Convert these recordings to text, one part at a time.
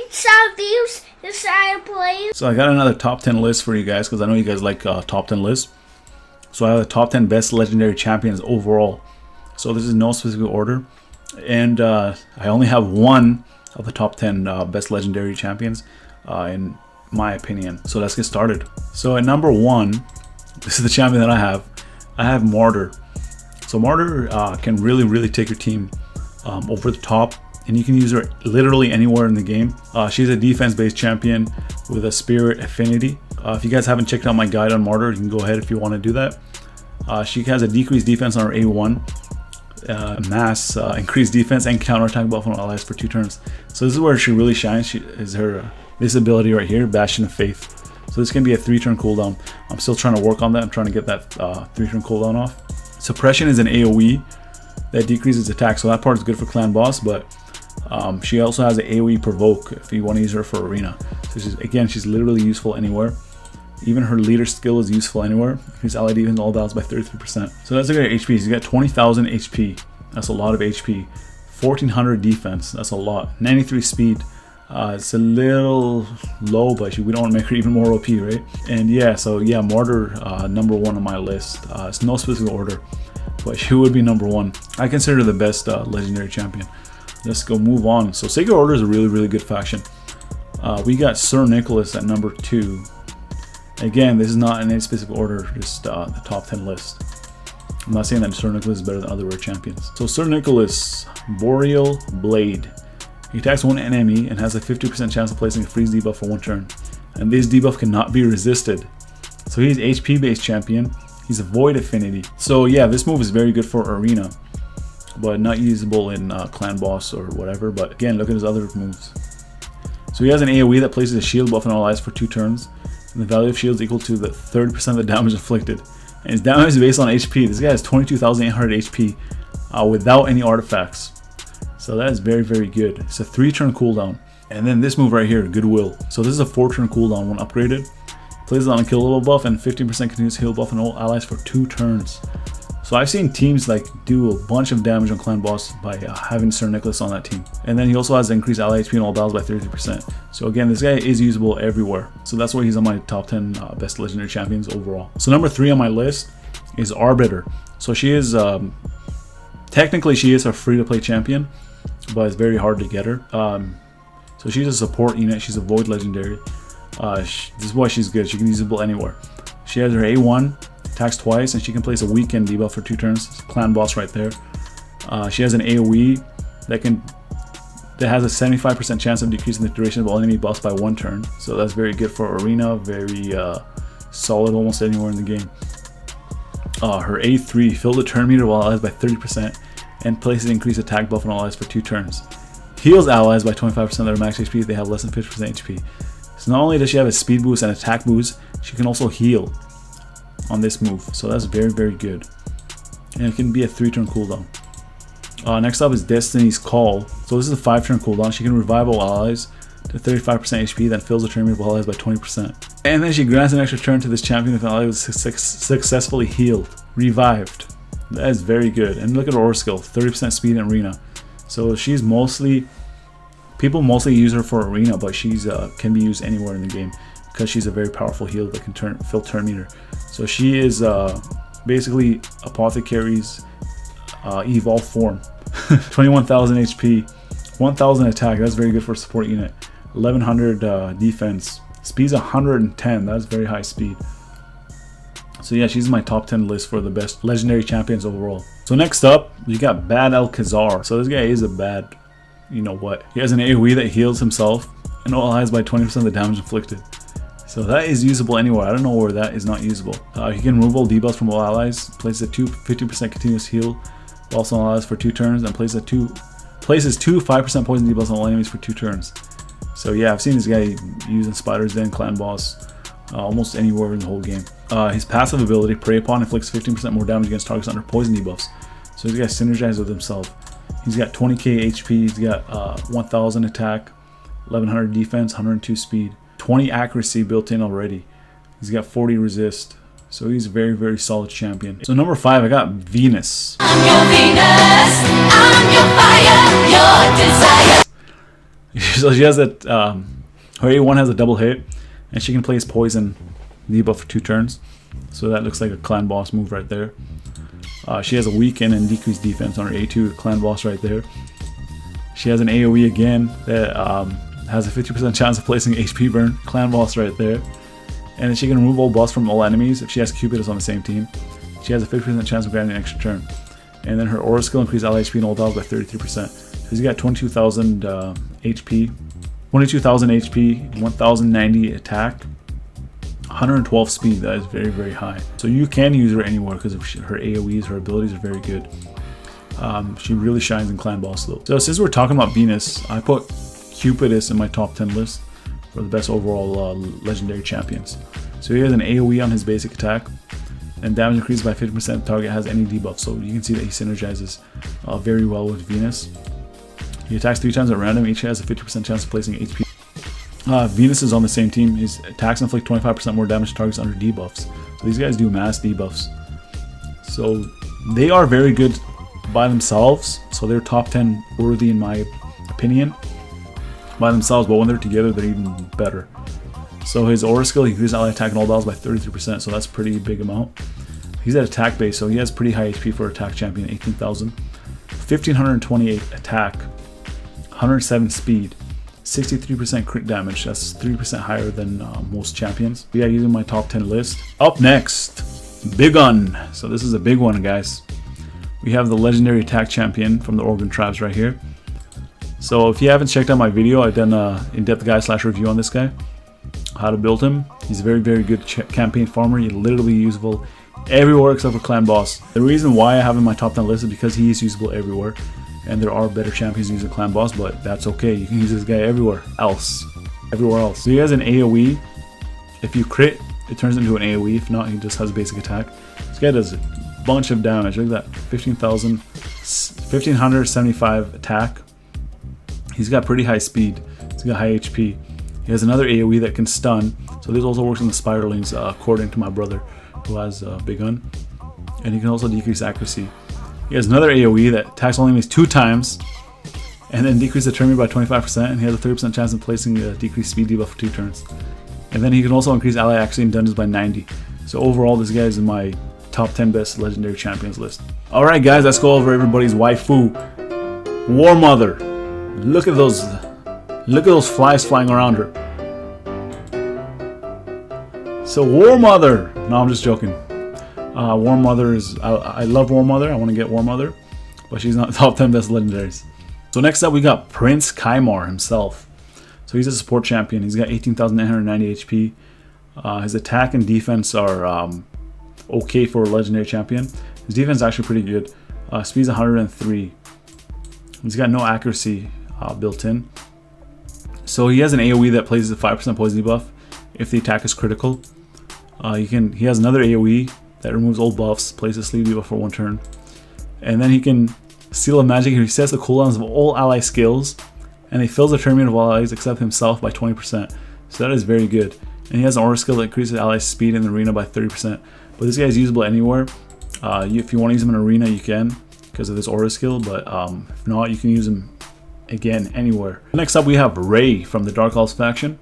some views decide please. So I got another top 10 list for you guys because I know you guys like top 10 lists. So I have the top 10 best legendary champions overall. So this is no specific order. And I only have one of the top 10 best legendary champions in my opinion. So let's get started. So at number 1, this is the champion that I have. I have Martyr. So Martyr can really take your team over the top, and you can use her literally anywhere in the game. She's a defense-based champion with a spirit affinity. If you guys haven't checked out my guide on Martyr, you can go ahead if you want to do that. She has a decreased defense on her A1, mass increased defense and counterattack buff on allies for 2 turns. So this is where she really shines. She is her this ability right here, Bastion of Faith. So this can be a 3-turn cooldown. I'm still trying to work on that. I'm trying to get that 3-turn cooldown off. Suppression is an AoE that decreases attack, so that part is good for clan boss, but she also has an AoE provoke if you want to use her for arena. So she's literally useful anywhere. Even her leader skill is useful anywhere. Increase allied defense all battles by 33%. So let's look at her HP. She's got 20,000 HP. That's a lot of HP. 1,400 defense. That's a lot. 93 speed. It's a little low, but we don't want to make her even more OP, right? And yeah, so yeah, Martyr number 1 on my list. It's no specific order, but she would be number 1. I consider her the best legendary champion. Let's go move on. So Sacred Order is a really good faction. We got Sir Nicholas at number 2. Again, this is not in any specific order, just the top 10 list. I'm not saying that Sir Nicholas is better than other rare champions. So Sir Nicholas, Boreal Blade. He attacks one enemy and has a 50% chance of placing a freeze debuff for 1 turn. And this debuff cannot be resisted. So he's HP based champion. He's a void affinity. So yeah, this move is very good for arena, but not usable in clan boss or whatever. But again, look at his other moves. So he has an AoE that places a shield buff on all allies for 2 turns. And the value of shields equal to the 30% of the damage inflicted. And his damage is based on HP. This guy has 22,800 HP without any artifacts. So that is very good. It's a 3-turn cooldown. And then this move right here, Goodwill. So this is a 4-turn cooldown when upgraded. Plays on a kill level buff and 15% continuous heal buff on all allies for 2 turns. So I've seen teams like do a bunch of damage on clan boss by having Sir Nicholas on that team. And then he also has increased ally HP in all battles by 33%. So again, this guy is usable everywhere. So that's why he's on my top 10 best legendary champions overall. So number 3 on my list is Arbiter. So she is, technically she is a free-to-play champion, but it's very hard to get her. So she's a support unit. She's a void legendary. This is why she's good. She can be usable anywhere. She has her A1, attacks twice, and she can place a weekend debuff for 2 turns. It's a clan boss right there. She has an AoE that has a 75% chance of decreasing the duration of all enemy buffs by 1 turn. So that's very good for arena. Very solid almost anywhere in the game. Her A3, fill the turn meter while allies by 30%. And places increased attack buff on allies for 2 turns. Heals allies by 25% of their max HP if they have less than 50% HP. So not only does she have a speed boost and attack boost, she can also heal on this move. So that's very good. And it can be a 3-turn cooldown. Next up is Destiny's Call. So this is a 5-turn cooldown. She can revive all allies to 35% HP, then fills the turn meter of all allies by 20%. And then she grants an extra turn to this champion if an ally was successfully healed, revived. That is very good. And look at her aura skill, 30% speed in arena. So she's people mostly use her for arena, but she's can be used anywhere in the game because she's a very powerful heal that can fill turn meter. So she is basically Apothecary's evolved form. 21,000 HP, 1,000 attack. That's very good for a support unit. 1,100 defense. Speed's 110. That's very high speed. So yeah, she's my top 10 list for the best legendary champions overall. So next up, you got Bad Alkazar. So this guy is a bad, you know what. He has an AoE that heals himself and all allies by 20% of the damage inflicted. So that is usable anywhere. I don't know where that is not usable. He can remove all debuffs from all allies, places a 50% continuous heal, also on allies for 2 turns, and places 2 5% poison debuffs on all enemies for 2 turns. So yeah, I've seen this guy using Spider's Den, Clan Boss, almost anywhere in the whole game. His passive ability, Prey Upon, inflicts 15% more damage against targets under poison debuffs. So this guy synergizes with himself. He's got 20k HP, he's got 1000 attack, 1100 defense, 102 speed, 20 accuracy built in already. He's got 40 resist. So he's a very solid champion. So number 5, I got Venus. I'm your Venus, I'm your fire, your desire. So she has that. Her A1 has a double hit, and she can place poison debuff for 2 turns. So that looks like a clan boss move right there. She has a weaken and decreased defense on her A2, clan boss right there. She has an AoE again that has a 50% chance of placing HP burn, clan boss right there. And then she can remove all buffs from all enemies if she has Cupidus on the same team. She has a 50% chance of granting an extra turn. And then her aura skill increases ally HP and all dogs by 33%. So she's got 22,000 HP, 22,000 HP, 1,090 attack, 112 speed. That is very, very high. So you can use her anywhere because of her AoEs, her abilities are very good. She really shines in clan boss though. So since we're talking about Venus, I put Cupidus in my top 10 list for the best overall legendary champions. So he has an AoE on his basic attack, and damage increases by 50% if the target has any debuff. So you can see that he synergizes very well with Venus. He attacks 3 times at random, each has a 50% chance of placing HP. Venus is on the same team. His attacks inflict 25% more damage to targets under debuffs. So these guys do mass debuffs. So they are very good by themselves. So they're top 10 worthy in my opinion by themselves, but when they're together they're even better. So his aura skill, he increases ally attack and all battles by 33%, so that's a pretty big amount. He's at attack base, so he has pretty high HP for attack champion, 18,000. 1,528 attack, 107 speed, 63% crit damage. That's 3% higher than most champions. Yeah, using my top 10 list. Up next, Biggun. So this is a big one, guys. We have the legendary attack champion from the Organ Tribes right here. So if you haven't checked out my video, I've done an in-depth guide/review on this guy, how to build him. He's a very, very good campaign farmer. He's literally usable everywhere except for clan boss. The reason why I have him in my top 10 list is because he is usable everywhere, and there are better champions using clan boss, but that's okay. You can use this guy everywhere else. So he has an AoE. If you crit, it turns into an AoE. If not, he just has a basic attack. This guy does a bunch of damage. Look at that, 1,575 attack. He's got pretty high speed. He's got high HP. He has another AoE that can stun. So this also works in the spiralings, according to my brother who has Biggun. And he can also decrease accuracy. He has another AoE that attacks only enemies 2 times, and then decreases the turn by 25%, and he has a 30% chance of placing a decreased speed debuff for 2 turns. And then he can also increase ally accuracy in dungeons by 90. So overall, this guy is in my top 10 best legendary champions list. Alright guys, let's go over everybody's waifu, War Mother. Look at those flies flying around her. So War Mother, no, I'm just joking. War Mother is, I love War Mother. I want to get War Mother, but she's not top 10 best legendaries. So next up we got Prince Kaimar himself. So he's a support champion. He's got 18,990 HP. His attack and defense are okay for a legendary champion. His defense is actually pretty good. Speed's 103. He's got no accuracy built in. So he has an AoE that places a 5% poison debuff if the attack is critical. He has another AoE that removes all buffs, places sleep debuff for 1 turn. And then he can seal a magic and resets the cooldowns of all ally skills, and he fills the turn meter of all allies except himself by 20%. So that is very good. And he has an aura skill that increases allies' speed in the arena by 30%. But this guy is usable anywhere. If you want to use him in arena, you can because of this aura skill, but if not, you can use him again anywhere. Next up we have Ray from the Dark Elves faction.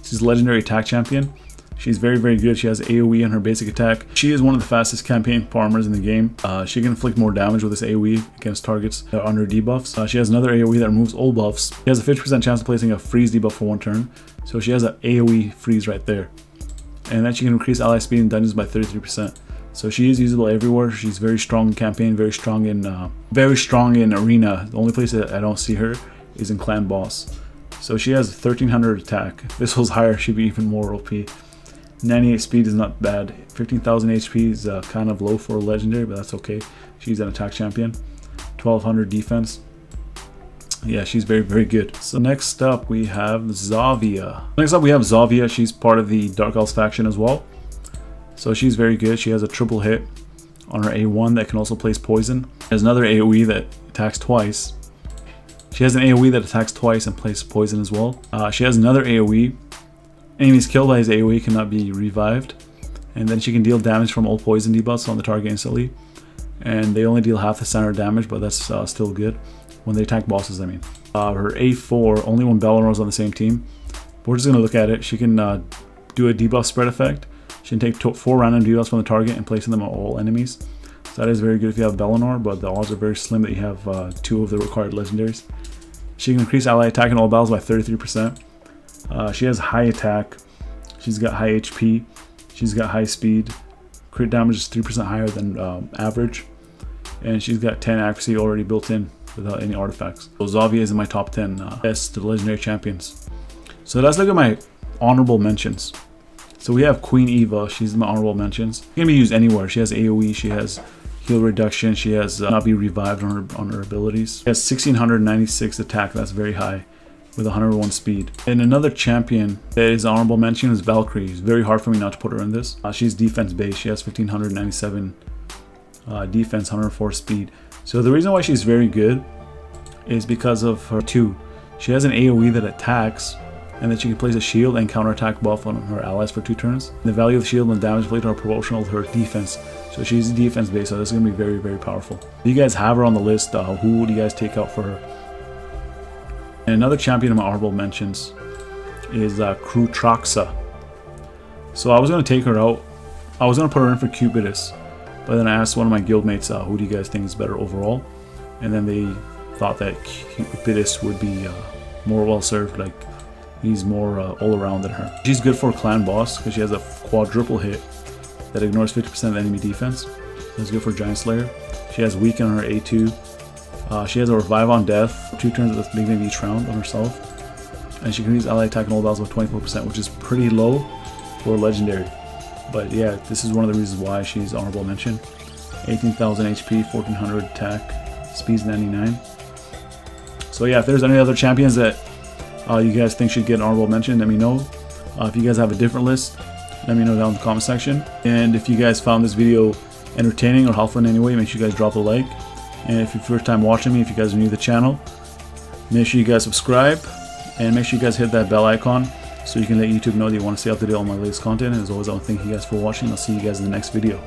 She's a legendary attack champion. She's very, very good. She has AoE on her basic attack. She is one of the fastest campaign farmers in the game. She can inflict more damage with this AoE against targets that are under debuffs. She has another AoE that removes all buffs. She has a 50% chance of placing a freeze debuff for 1 turn. So she has an AoE freeze right there. And then she can increase ally speed in dungeons by 33%. So she is usable everywhere. She's very strong in campaign, very strong in arena. The only place that I don't see her is in clan boss. So she has 1,300 attack. If this was higher, she'd be even more OP. 98 speed is not bad. 15,000 HP is kind of low for a legendary, but that's okay. She's an attack champion. 1,200 defense. Yeah, she's very, very good. So next up we have Zavia. She's part of the Dark Elves faction as well. So she's very good. She has a triple hit on her A1 that can also place poison. There's another AoE that attacks twice. She has an AoE that attacks twice and places poison as well. She has another AoE. Enemies killed by his AoE cannot be revived. And then she can deal damage from all poison debuffs on the target instantly. And they only deal half the standard damage, but that's still good. when they attack bosses, I mean. Her A4, only when Bellinor is on the same team. But we're just going to look at it. She can do a debuff spread effect. She can take 4 random debuffs from the target and place them on all enemies. So that is very good if you have Bellinor, but the odds are very slim that you have 2 of the required legendaries. She can increase ally attack in all battles by 33%. She has high attack. She's got high HP. She's got high speed. Crit damage is 3% higher than average. And she's got 10 accuracy already built in without any artifacts. So Xavier is in my top 10 best legendary champions. So let's look at my honorable mentions. So we have Queen Eva. She's in my honorable mentions. She can be used anywhere. She has AoE. She has heal reduction. She has not be revived on her abilities. She has 1696 attack. That's very high with 101 speed. And another champion that is honorable mention is Valkyrie. It's very hard for me not to put her in this. She's defense based. She has 1597 defense, 104 speed. So the reason why she's very good is because of her 2. She has an AoE that attacks, and then she can place a shield and counterattack buff on her allies for 2 turns. The value of the shield and damage played are proportional to her defense. So she's defense based, so this is going to be very, very powerful. If you guys have her on the list, who would you guys take out for her? And another champion in my honorable mentions is Krutraxa. So I was going to take her out. I was going to put her in for Cupidus, but then I asked one of my guildmates, who do you guys think is better overall? And then they thought that Cupidus would be more well served. Like, he's more all around than her. She's good for clan boss because she has a quadruple hit that ignores 50% of enemy defense. That's good for Giant Slayer. She has weaken on her A2. She has a revive on death, 2 turns at the beginning of each round on herself. And she can use ally attack in all battles with 24%, which is pretty low for legendary. But yeah, this is one of the reasons why she's honorable mention. 18,000 HP, 1400 attack, speed's 99. So yeah, if there's any other champions that you guys think should get an honorable mention, let me know. If you guys have a different list, let me know down in the comment section. And if you guys found this video entertaining or helpful in any way, make sure you guys drop a like. And if you're first time watching me, if you guys are new to the channel, make sure you guys subscribe and make sure you guys hit that bell icon so you can let YouTube know that you want to stay up to date on my latest content. And as always, I want to thank you guys for watching. I'll see you guys in the next video.